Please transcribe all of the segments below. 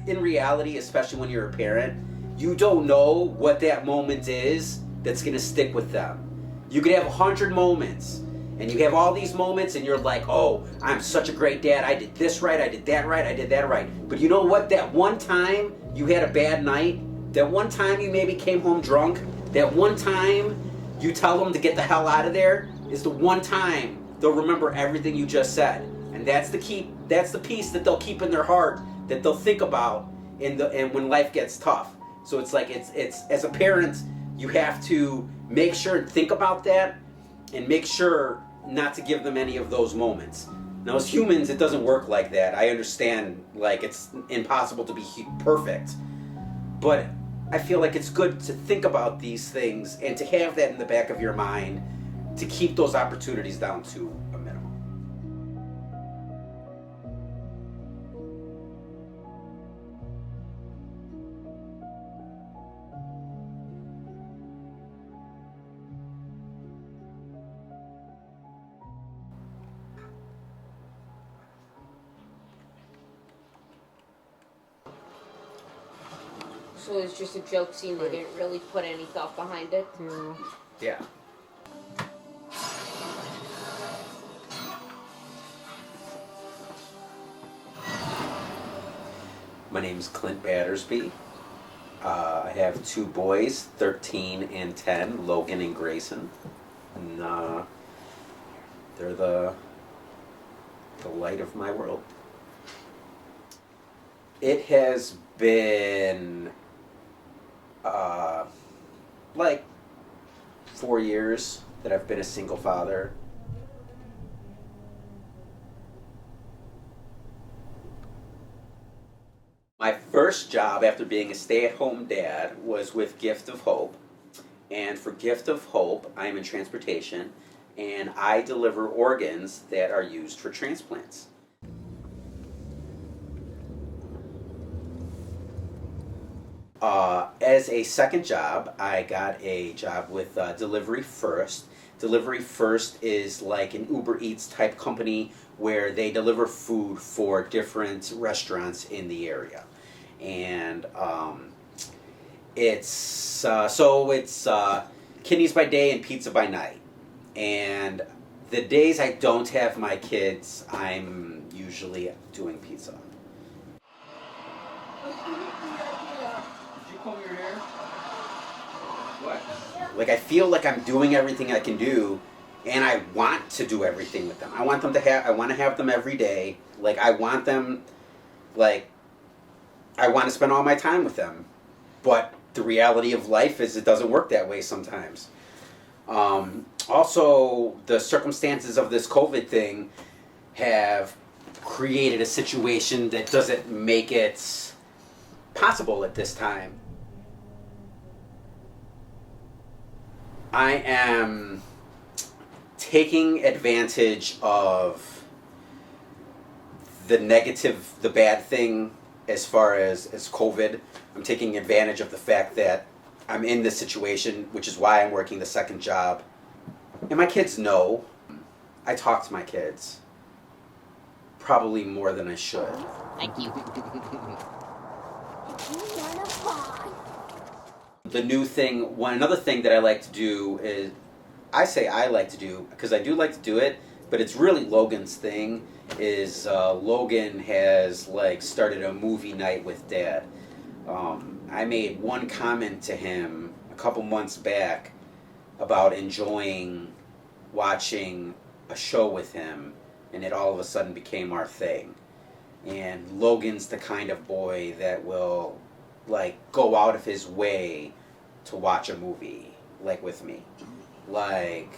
in reality, especially when you're a parent, you don't know what that moment is that's gonna stick with them. You could have 100 moments, and you have all these moments, and you're like, oh, I'm such a great dad. I did this right, I did that right, I did that right. But you know what? That one time you had a bad night, that one time you maybe came home drunk, that one time you tell them to get the hell out of there, is the one time they'll remember everything you just said. And that's the piece that they'll keep in their heart, that they'll think about and when life gets tough. So it's like, it's as a parent, you have to make sure and think about that, and make sure not to give them any of those moments. Now, as humans, it doesn't work like that. I understand, like, it's impossible to be perfect, but I feel like it's good to think about these things and to have that in the back of your mind to keep those opportunities down to a minimum. So it's just a joke scene, they didn't really put any thought behind it? Yeah. My name is Clint Battersby. I have two boys, 13 and 10, Logan and Grayson. And they're the light of my world. It has been like 4 years that I've been a single father. My first job after being a stay-at-home dad was with Gift of Hope. And for Gift of Hope, I'm in transportation, and I deliver organs that are used for transplants. As a second job, I got a job with Delivery First. Delivery First is like an Uber Eats type company where they deliver food for different restaurants in the area. And it's kidneys by day and pizza by night. And the days I don't have my kids, I'm usually doing pizza. Your hair? What? Like, I feel like I'm doing everything I can do, and I want to do everything with them. I want to have them every day. Like, I want them, like, I want to spend all my time with them. But the reality of life is it doesn't work that way sometimes. Also, the circumstances of this COVID thing have created a situation that doesn't make it possible at this time. I am taking advantage of the negative, the bad thing as far as COVID. I'm taking advantage of the fact that I'm in this situation, which is why I'm working the second job. And my kids know. I talk to my kids. Probably more than I should. Thank you. The new thing, another thing that I like to do is, I say I like to do, because I do like to do it, but it's really Logan's thing, is Logan has like started a movie night with Dad. I made one comment to him a couple months back about enjoying watching a show with him, and it all of a sudden became our thing. And Logan's the kind of boy that will like go out of his way to watch a movie, like with me. Like,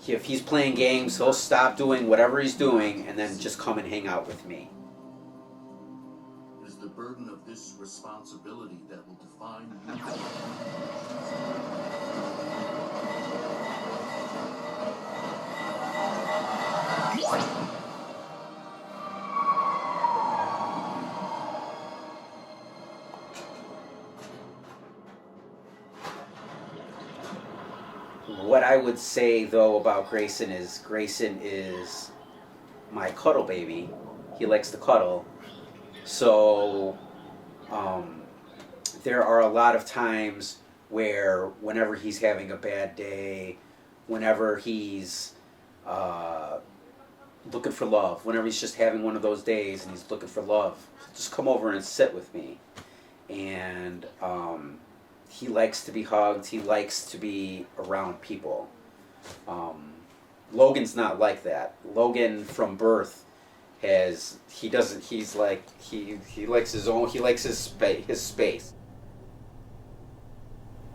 if he's playing games, he'll stop doing whatever he's doing and then just come and hang out with me. It is the burden of this responsibility that will define you. What I would say, though, about Grayson is my cuddle baby. He likes to cuddle. So There are a lot of times where whenever he's having a bad day, whenever he's looking for love, whenever he's just having one of those days and he's looking for love, just come over and sit with me. And he likes to be hugged. He likes to be around people. Logan's not like that. Logan from birth he likes his space.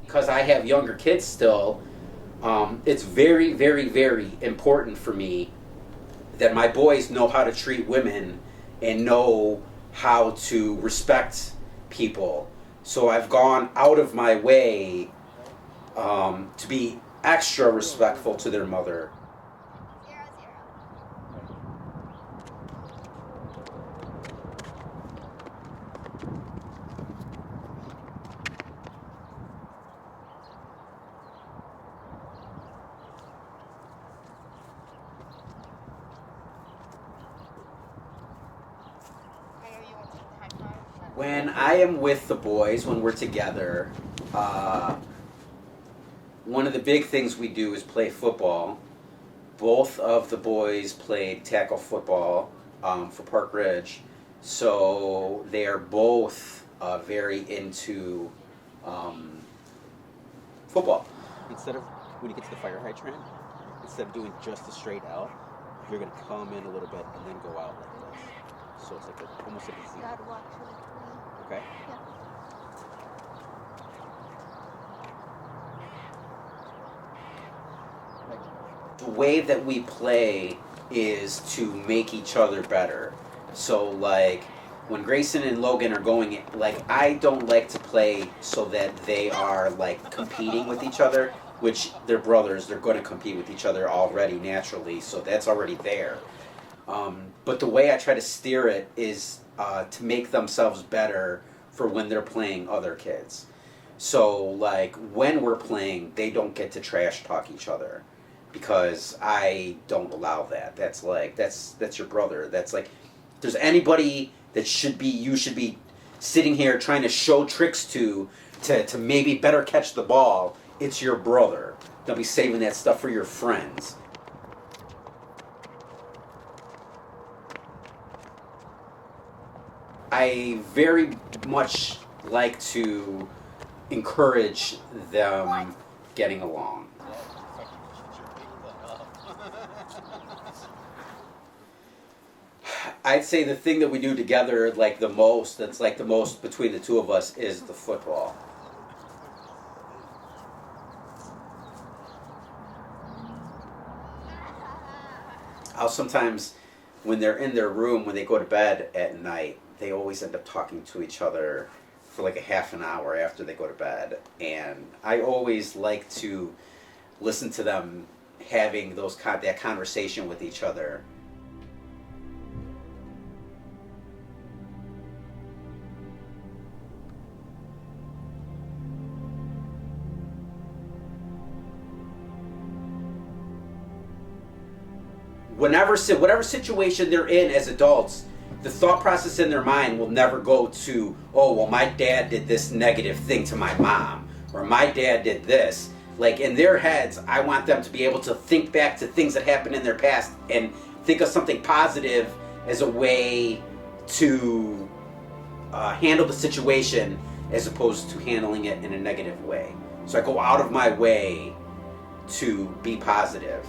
Because I have younger kids still, it's very, very, very important for me that my boys know how to treat women and know how to respect people. So I've gone out of my way to be extra respectful to their mother. When I am with the boys, when we're together, one of the big things we do is play football. Both of the boys played tackle football for Park Ridge, so they are both very into football. Instead of, when you get to the fire hydrant, instead of doing just a straight out, you're going to come in a little bit and then go out like this. So it's like almost like a Z. Okay? Yeah. The way that we play is to make each other better. So like when Grayson and Logan are going, like I don't like to play so that they are like competing with each other, which they're brothers, they're going to compete with each other already naturally, so that's already there. But the way I try to steer it is to make themselves better for when they're playing other kids. So like when we're playing, they don't get to trash talk each other, because I don't allow that. That's like that's your brother. That's like, if there's anybody that you should be sitting here trying to show tricks to maybe better catch the ball, it's your brother. Don't be saving that stuff for your friends. I very much like to encourage them getting along. I'd say the thing that we do together like the most, that's like the most between the two of us, is the football. I'll sometimes, when they're in their room, when they go to bed at night, they always end up talking to each other for like a half an hour after they go to bed. And I always like to listen to them having that conversation with each other. Whatever situation they're in as adults, the thought process in their mind will never go to, oh, well, my dad did this negative thing to my mom, or my dad did this. Like, in their heads, I want them to be able to think back to things that happened in their past and think of something positive as a way to handle the situation, as opposed to handling it in a negative way. So I go out of my way to be positive.